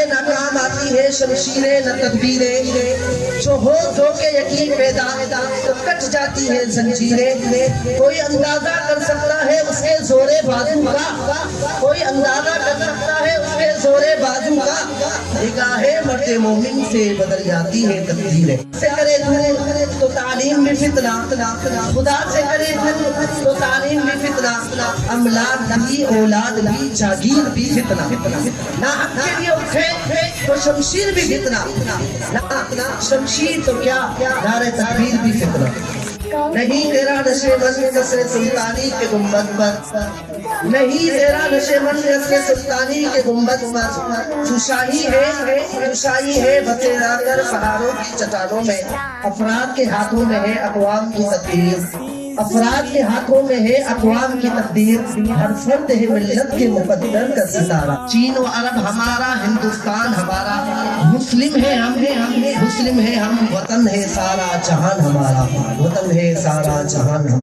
نہ کام آتی ہے شمشیریں نہ تدبیریں، جو ہو دھو کے یقین پیدا تو کٹ جاتی ہے زنجیریں۔ کوئی اندازہ کر سکتا ہے اس کے زور بازو کا، کوئی اندازہ کر سکتا ہے اس کے زور بازو کا، نگاہ مرد مومن سے بدل جاتی ہے تقدیریں۔ سے کرے دور تو تعلیم بھی فتنہ، خدا سے کرے دور تو تعلیم بھی فتنہ، املاک بھی اولاد بھی جاگیر بھی فتنہ، نہ حق کے لیے اٹھے تو شمشیر بھی فتنہ، نہ شمشیر تو کیا نعرہ تکبیر بھی فتنہ۔ نہیں تیرا نشے من نصر سلطانی کے گنبد پر، نہیں تیرا نشے من نصر سلطانی کے گنبد پر، جو شاہی ہے بسیرا کر پہاڑوں کی چٹانوں میں، افراد کے ہاتھوں میں ہے اقوام کی تقدیر، افراد کے ہاتھوں میں ہے اقوام کی تقدیر، ہر فرد ہے ملت کے مقدر کا ستارہ۔ چین و عرب ہمارا، ہندوستان ہمارا، مسلم ہے ہم، وطن ہے سارا جہان ہمارا، وطن ہے سارا جہان ہمارا۔